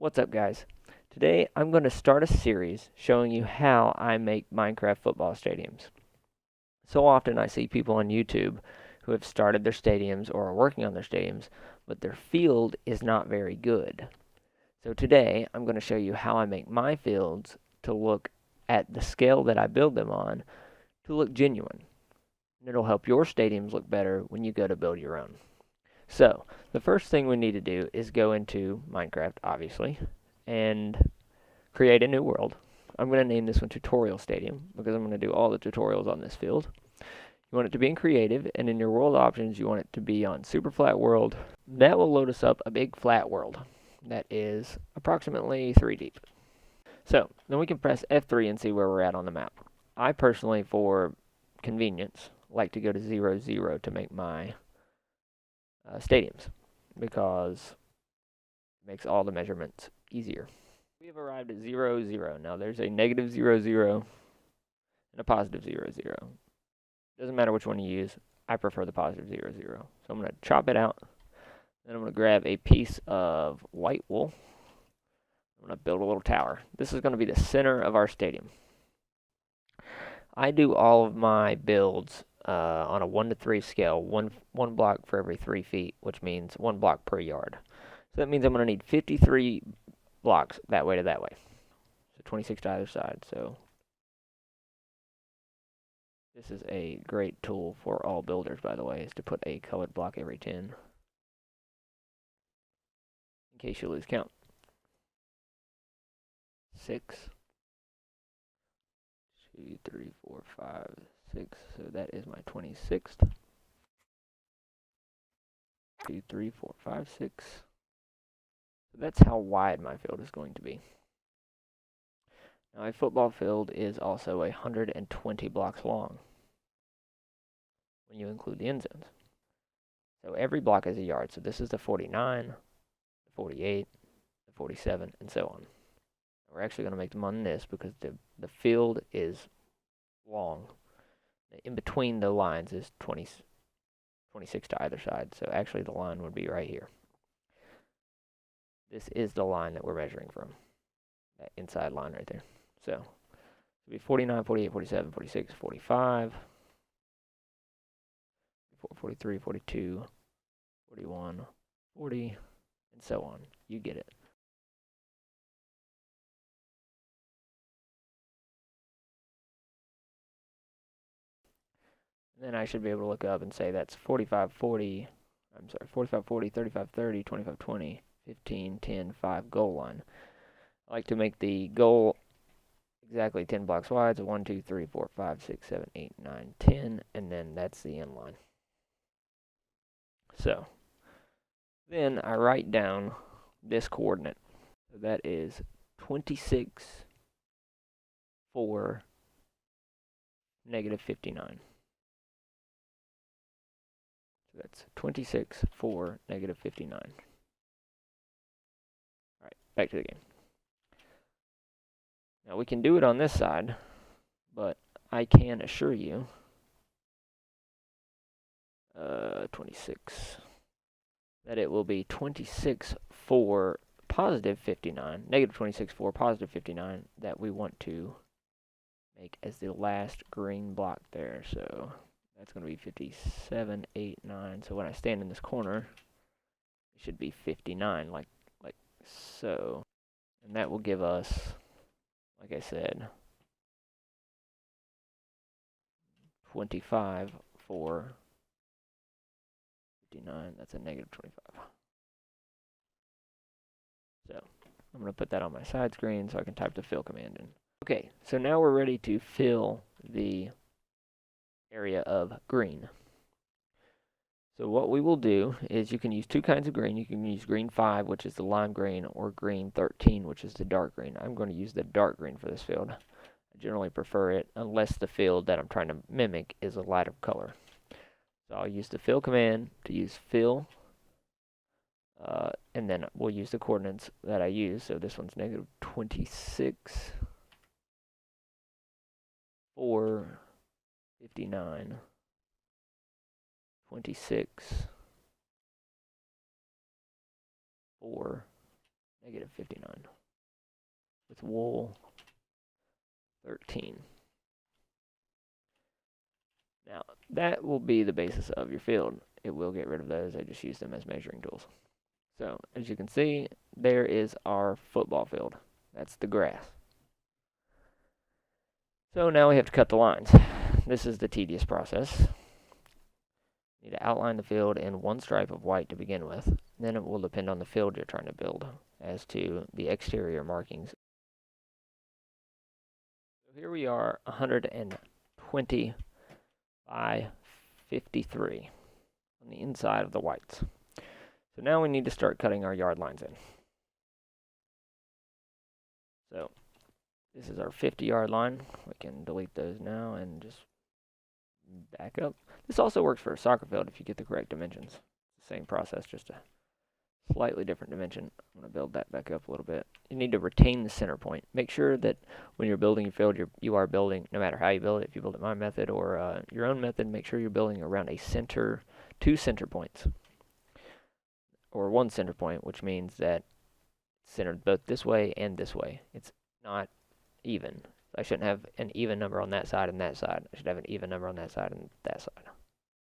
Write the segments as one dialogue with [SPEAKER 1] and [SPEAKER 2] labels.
[SPEAKER 1] What's up, guys? Today I'm going to start a series showing you how I make Minecraft football stadiums. So often I see people on YouTube who have started their stadiums or are working on their stadiums, but their field is not very good. So today I'm going to show you how I make my fields to look at the scale that I build them on to look genuine. And it'll help your stadiums look better when you go to build your own. So, the first thing we need to do is go into Minecraft, obviously, and create a new world. I'm going to name this one Tutorial Stadium because I'm going to do all the tutorials on this field. You want it to be in creative, and in your world options, you want it to be on super flat world. That will load us up a big flat world that is approximately 3 deep. So, then we can press F3 and see where we're at on the map. I personally, for convenience, like to go to 0, 0 to make my stadiums because it makes all the measurements easier. We have arrived at 0, 0. Now there's a negative 0, 0 and a positive 0, 0. Doesn't matter which one you use. I prefer the positive 0, 0. So I'm going to chop it out. Then I'm going to grab a piece of white wool. I'm going to build a little tower. This is going to be the center of our stadium. I do all of my builds on a 1 to 3 scale, one block for every 3 feet, which means 1 block per yard. So that means I'm going to need 53 blocks that way to that way. So 26 to either side. So this is a great tool for all builders, by the way, is to put a colored block every 10 in case you lose count. 6, 2, 3, 4, 5, 6. So that is my 26th. 2, 3, 4, 5, 6. So that's how wide my field is going to be. Now a football field is also 120 blocks long when you include the end zones. So every block is a yard. So this is the 49, the 48, the 47, and so on. We're actually going to make them on this because the field is long. In between the lines is 26 to either side. So actually the line would be right here. This is the line that we're measuring from. That inside line right there. So it'll be 49, 48, 47, 46, 45, 43, 42, 41, 40, and so on. You get it. And then I should be able to look up and say that's 45, 40, 35, 30, 25, 20, 15, 10, 5 goal line. I like to make the goal exactly 10 blocks wide, so 1, 2, 3, 4, 5, 6, 7, 8, 9, 10, and then that's the end line. So, then I write down this coordinate. So that is 26, 4, negative 59. So that's 26, 4, negative 59. Alright, back to the game. Now we can do it on this side, but I can assure you 26 that it will be 26 for positive 59, negative 26 for positive 59 that we want to make as the last green block there. So that's going to be 57, 8, 9. So when I stand in this corner, it should be 59 like so. And that will give us, like I said, 25 for 59. That's a negative 25. So I'm going to put that on my side screen so I can type the fill command in. Okay, so now we're ready to fill the area of green. So what we will do is you can use 2 kinds of green. You can use green 5, which is the lime green, or green 13, which is the dark green. I'm going to use the dark green for this field. I generally prefer it unless the field that I'm trying to mimic is a lighter color. So I'll use the fill command to use fill, and then we'll use the coordinates that I use. So this one's negative 26, 4, 59, 26, 4, negative 59. With wool, 13. Now, that will be the basis of your field. It will get rid of those. I just use them as measuring tools. So, as you can see, there is our football field. That's the grass. So now we have to cut the lines. This is the tedious process. You need to outline the field in one stripe of white to begin with. Then it will depend on the field you're trying to build as to the exterior markings. So here we are, 120 by 53 on the inside of the whites. So now we need to start cutting our yard lines in. So this is our 50-yard line. We can delete those now and just back up. This also works for a soccer field if you get the correct dimensions. It's the same process, just a slightly different dimension. I'm going to build that back up a little bit. You need to retain the center point. Make sure that when you're building your field, you are building, no matter how you build it, if you build it my method or your own method, make sure you're building around a center, 2 center points. Or 1 center point, which means that it's centered both this way and this way. It's not even. I shouldn't have an even number on that side and that side. I should have an even number on that side and that side.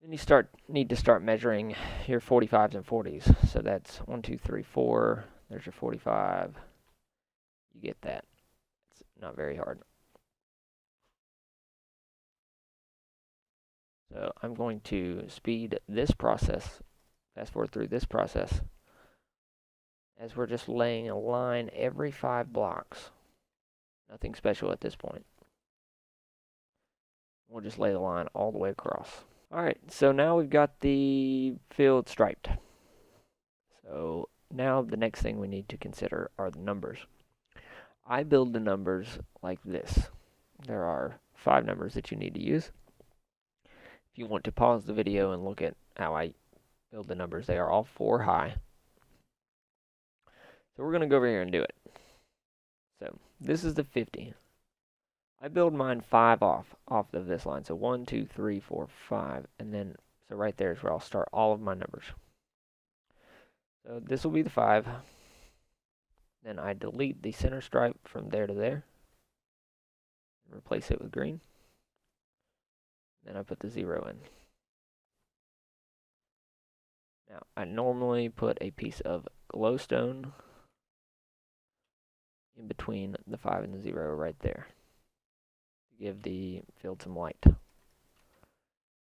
[SPEAKER 1] Then you need to start measuring your 45s and 40s. So that's 1, 2, 3, 4. There's your 45. You get that. It's not very hard. So I'm going to speed this process, fast forward through this process, as we're just laying a line every 5 blocks. Nothing special at this point. We'll just lay the line all the way across. Alright, so now we've got the field striped. So now the next thing we need to consider are the numbers. I build the numbers like this. There are 5 numbers that you need to use. If you want to pause the video and look at how I build the numbers, they are all 4 high. So we're going to go over here and do it. So this is the 50. I build mine 5 off of this line. So 1, 2, 3, 4, 5. And then, so right there is where I'll start all of my numbers. So this will be the 5. Then I delete the center stripe from there to there. Replace it with green. Then I put the 0 in. Now, I normally put a piece of glowstone in between the 5 and the 0 right there. Give the field some light. You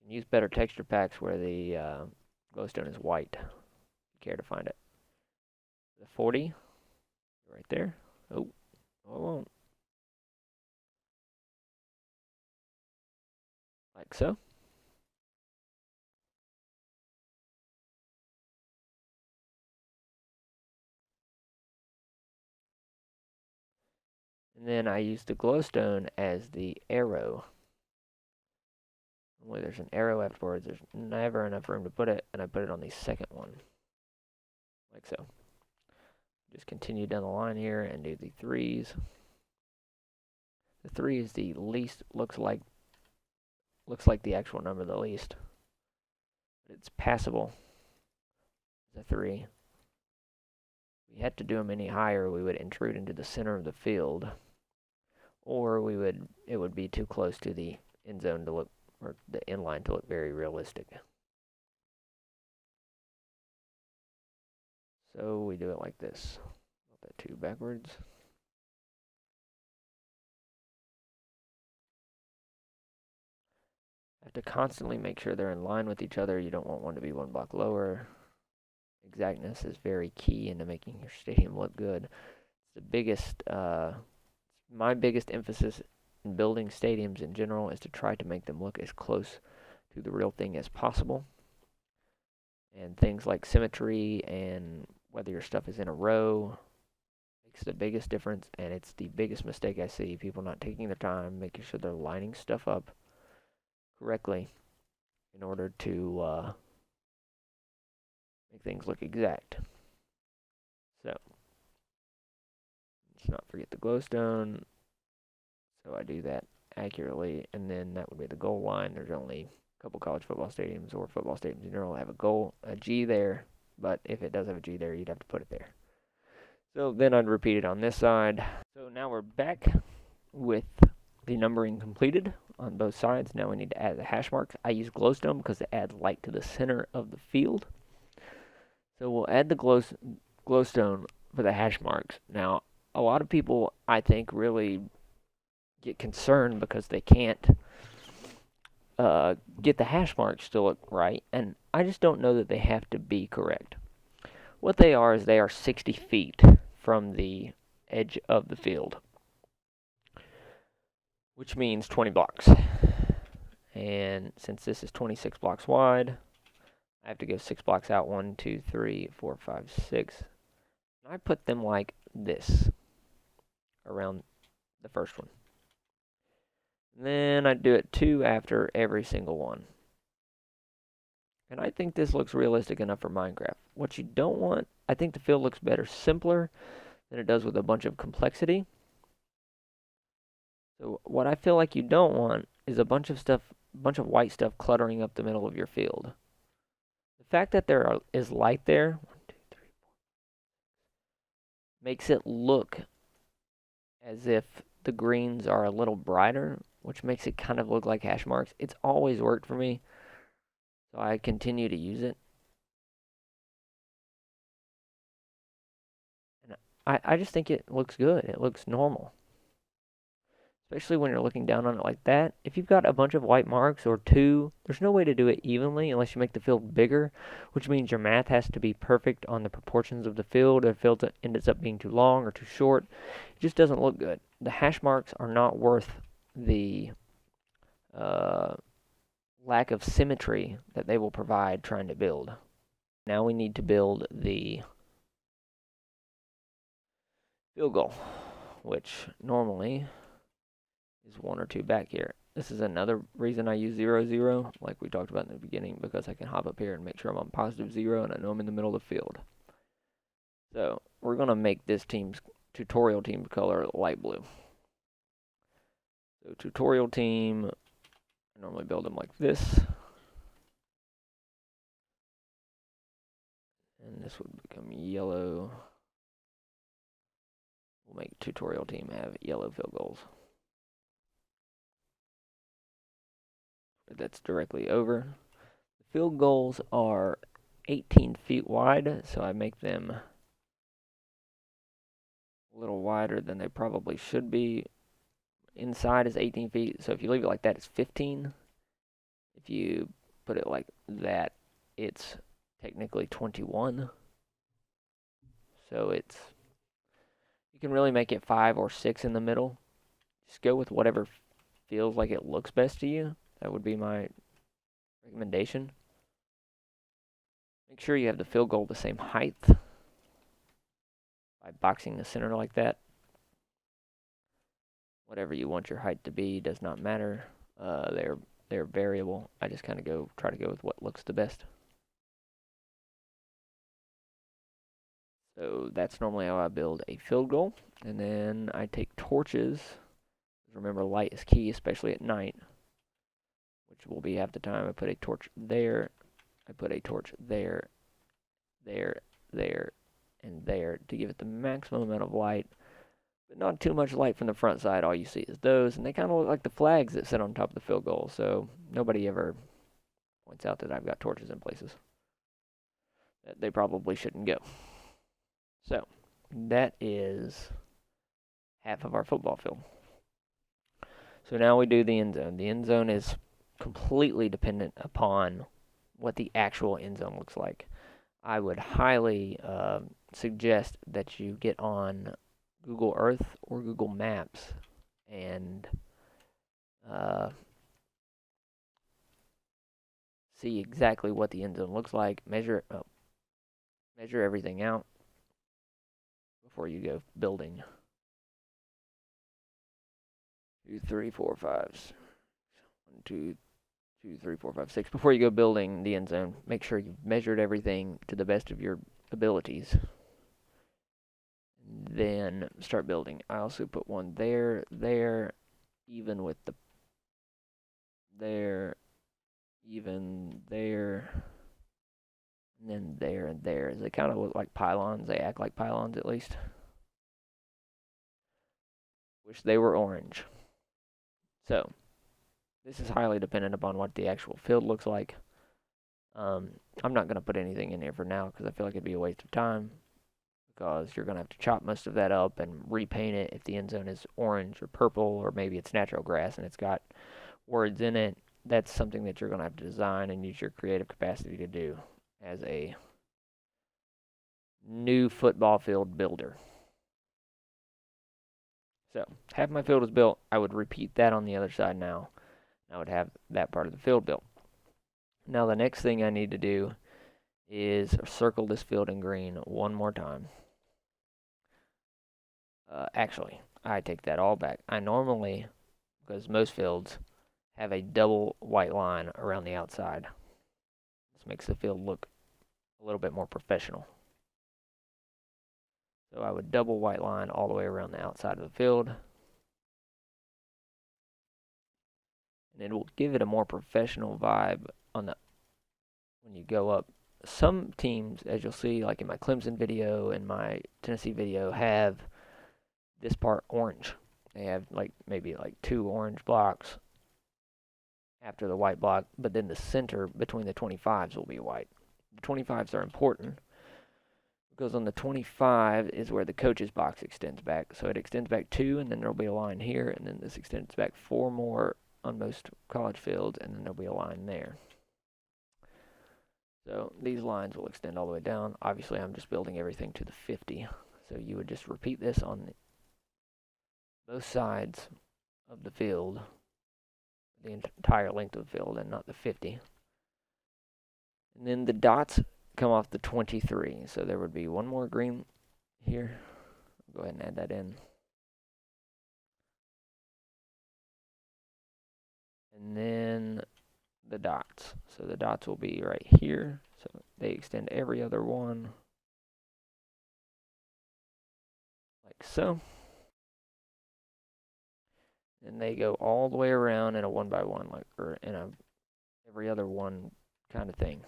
[SPEAKER 1] can use better texture packs where the glowstone is white, if you care to find it. The 40, right there. Oh, I won't. Like so. And then I use the glowstone as the arrow. When there's an arrow afterwards, there's never enough room to put it, and I put it on the second one. Like so. Just continue down the line here and do the 3s. The 3 is the least, looks like the actual number the least. It's passable. The 3. If we had to do them any higher, we would intrude into the center of the field, or it would be too close to the end zone to look, or the end line to look very realistic. So we do it like this. Put that 2 backwards. Have to constantly make sure they're in line with each other. You don't want one to be 1 block lower. Exactness is very key into making your stadium look good. It's the biggest, my biggest emphasis in building stadiums in general is to try to make them look as close to the real thing as possible. And things like symmetry and whether your stuff is in a row makes the biggest difference, and it's the biggest mistake I see. People not taking their time, making sure they're lining stuff up correctly in order to make things look exact. So, let's not forget the glowstone. So I do that accurately, and then that would be the goal line. There's only a couple college football stadiums or football stadiums in general have a G there, but if it does have a G there, you'd have to put it there. So then I'd repeat it on this side. So now we're back with the numbering completed on both sides. Now we need to add the hash marks. I use glowstone because it adds light to the center of the field. So we'll add the glowstone for the hash marks. Now, a lot of people, I think, really get concerned because they can't get the hash marks to look right, and I just don't know that they have to be correct. What they are is they are 60 feet from the edge of the field, which means 20 blocks. And since this is 26 blocks wide, I have to go 6 blocks out. 1, 2, 3, 4, 5, 6. And I put them like this around the first one. And then I do it 2 after every single one. And I think this looks realistic enough for Minecraft. What you don't want, I think the field looks better simpler than it does with a bunch of complexity. So what I feel like you don't want is a bunch of white stuff cluttering up the middle of your field. The fact that there is light there, 1, 2, 3, 4, makes it look as if the greens are a little brighter, which makes it kind of look like hash marks. It's always worked for me, so I continue to use it. And I just think it looks good. It looks normal. Especially when you're looking down on it like that. If you've got a bunch of white marks or 2, there's no way to do it evenly unless you make the field bigger, which means your math has to be perfect on the proportions of the field. If the field ends up being too long or too short, it just doesn't look good. The hash marks are not worth the lack of symmetry that they will provide trying to build. Now we need to build the field goal, which normally is 1 or 2 back here. This is another reason I use 0, 0, like we talked about in the beginning, because I can hop up here and make sure I'm on positive 0 and I know I'm in the middle of the field. So we're going to make this team's tutorial team color light blue. So tutorial team, I normally build them like this. And this would become yellow. We'll make tutorial team have yellow field goals. That's directly over. The field goals are 18 feet wide, so I make them a little wider than they probably should be. Inside is 18 feet, so if you leave it like that, it's 15. If you put it like that, it's technically 21. So you can really make it 5 or 6 in the middle. Just go with whatever feels like it looks best to you. That would be my recommendation. Make sure you have the field goal the same height by boxing the center like that. Whatever you want your height to be does not matter. They're variable. I just kind of try to go with what looks the best. So that's normally how I build a field goal. And then I take torches. Remember, light is key, especially at night, which will be half the time. I put a torch there. I put a torch there, there, there, and there to give it the maximum amount of light, but not too much light from the front side. All you see is those, and they kind of look like the flags that sit on top of the field goal, so nobody ever points out that I've got torches in places that they probably shouldn't go. So that is half of our football field. So now we do the end zone. The end zone is completely dependent upon what the actual end zone looks like. I would highly suggest that you get on Google Earth or Google Maps and see exactly what the end zone looks like. Measure everything out before you go building. 2, 3, 4, 5. 1, 2, 2, 3, 4, 5, 6. Before you go building the end zone, make sure you've measured everything to the best of your abilities. Then start building. I also put one there, even with the there, even there, and then there and there. They kind of look like pylons. They act like pylons at least. Wish they were orange. So, this is highly dependent upon what the actual field looks like. I'm not going to put anything in here for now because I feel like it'd be a waste of time, because you're going to have to chop most of that up and repaint it if the end zone is orange or purple, or maybe it's natural grass and it's got words in it. That's something that you're going to have to design and use your creative capacity to do as a new football field builder. So, half my field is built. I would repeat that on the other side now. I would have that part of the field built. Now, the next thing I need to do is circle this field in green one more time. Actually, I take that all back. I normally, because most fields have a double white line around the outside. This makes the field look a little bit more professional. So I would double white line all the way around the outside of the field. And it will give it a more professional vibe when you go up. Some teams, as you'll see, like in my Clemson video and my Tennessee video, have this part orange. They have maybe 2 orange blocks after the white block, but then the center between the 25s will be white. The 25s are important because on the 25 is where the coach's box extends back. So it extends back 2, and then there'll be a line here, and then this extends back 4 more on most college fields, and then there'll be a line there. So these lines will extend all the way down. Obviously, I'm just building everything to the 50. So you would just repeat this on both sides of the field, the entire length of the field, and not the 50. And then the dots come off the 23. So there would be one more green here. Go ahead and add that in. And then the dots. So the dots will be right here. So they extend every other one, like so. And they go all the way around in a 1x1, or in a every other one kind of thing.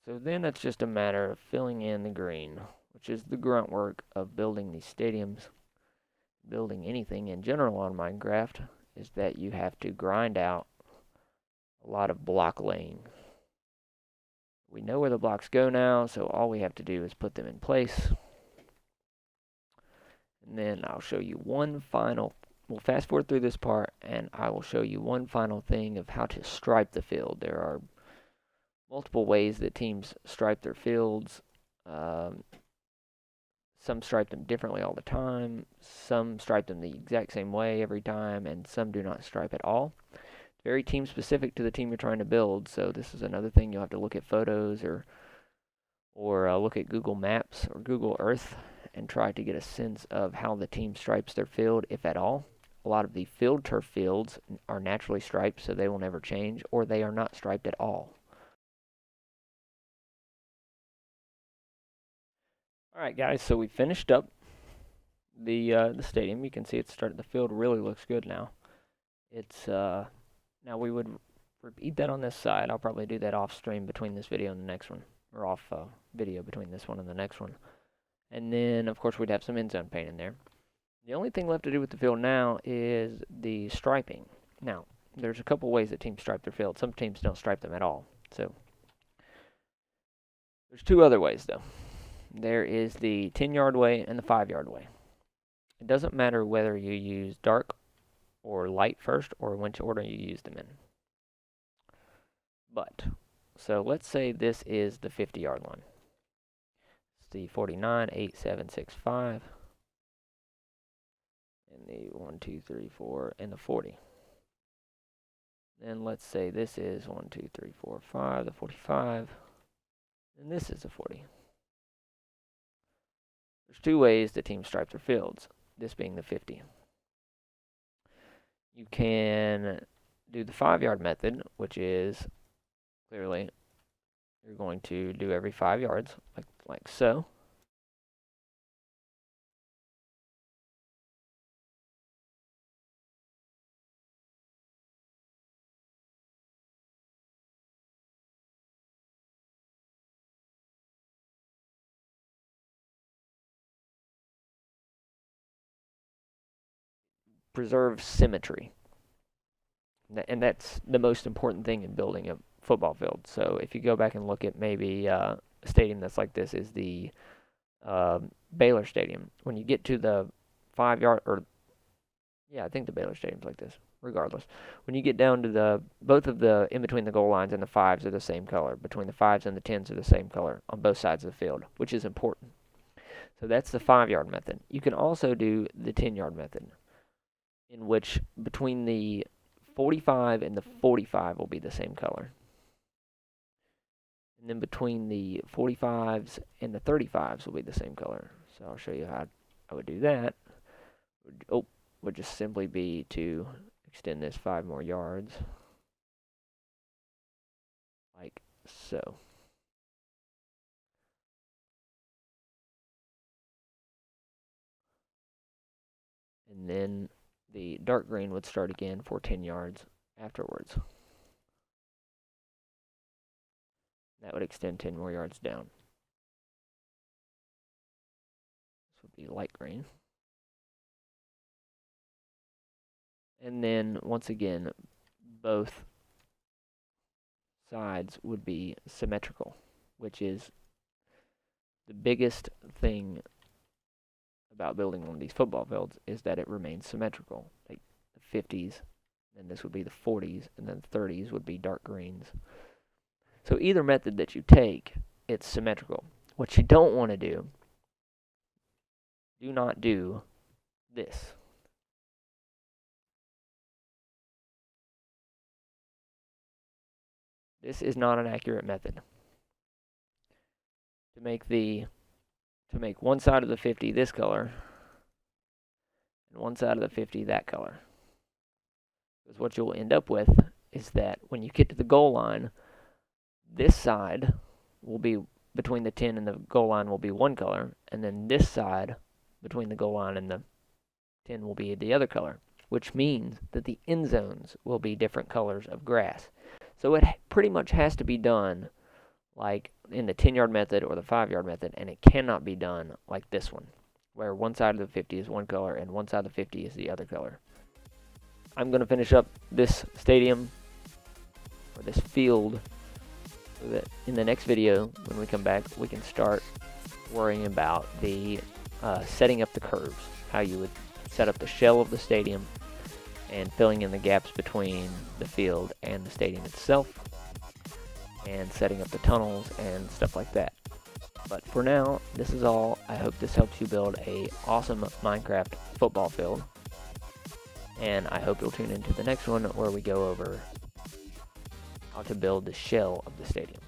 [SPEAKER 1] So then it's just a matter of filling in the green, which is the grunt work of building these stadiums. Building anything in general on Minecraft is that you have to grind out a lot of block laying. We know where the blocks go now, so all we have to do is put them in place. And then I'll show you one final, we'll fast forward through this part, and I will show you one final thing of how to stripe the field. There are multiple ways that teams stripe their fields. Some stripe them differently all the time. Some stripe them the exact same way every time, and some do not stripe at all. It's very team specific to the team you're trying to build, so this is another thing you'll have to look at photos or look at Google Maps or Google Earth and try to get a sense of how the team stripes their field, if at all. A lot of the field turf fields are naturally striped, so they will never change, or they are not striped at all. All right, guys, so we finished up the stadium. You can see it's started. The field really looks good now. It's now we would repeat that on this side. I'll probably do that off stream between this video and the next one, or off video between this one and the next one. And then, of course, we'd have some end zone paint in there. The only thing left to do with the field now is the striping. Now, there's a couple ways that teams stripe their field. Some teams don't stripe them at all. So, there's 2 other ways, though. There is the 10-yard way and the 5-yard way. It doesn't matter whether you use dark or light first or which order you use them in. But, so let's say this is the 50-yard line. It's the 49, 8, 7, 6, 5. And the 1, 2, 3, 4, and the 40. Then let's say this is 1, 2, 3, 4, 5, the 45. And this is the 40. There's 2 ways that teams stripe their fields, this being the 50. You can do the 5-yard method, which is clearly you're going to do every 5 yards, like so. preserve symmetry. And that's the most important thing in building a football field. So if you go back and look at maybe a stadium that's like this is the Baylor Stadium. When you get to the 5-yard, or yeah, I think the Baylor Stadium's like this. Regardless, when you get down to both of the in between the goal lines and the 5s are the same color. Between the 5s and the 10s are the same color on both sides of the field, which is important. So that's the 5-yard method. You can also do the 10-yard method, in which between the 45 and the 45 will be the same color. And then between the 45s and the 35s will be the same color. So I'll show you how I would do that. Would just simply be to extend this 5 more yards, like so. And then the dark green would start again for 10 yards afterwards. That would extend 10 more yards down. This would be light green. And then, once again, both sides would be symmetrical, which is the biggest thing about building one of these football fields is that it remains symmetrical. Like the 50s, and this would be the 40s, and then the 30s would be dark greens. So either method that you take, it's symmetrical. What you don't want to do not do this. This is not an accurate method. To make one side of the 50 this color and one side of the 50 that color. Because what you'll end up with is that when you get to the goal line, this side will be between the 10 and the goal line will be one color, and then this side between the goal line and the 10 will be the other color, which means that the end zones will be different colors of grass. So it pretty much has to be done like in the 10-yard method or the 5-yard method, and it cannot be done like this one, where one side of the 50 is one color and one side of the 50 is the other color. I'm going to finish up this stadium, or this field, so that in the next video, when we come back, we can start worrying about the setting up the curves, how you would set up the shell of the stadium, and filling in the gaps between the field and the stadium itself, and setting up the tunnels and stuff like that. But for now, this is all. I hope this helps you build a awesome Minecraft football field, and I hope you'll tune into the next one where we go over how to build the shell of the stadium.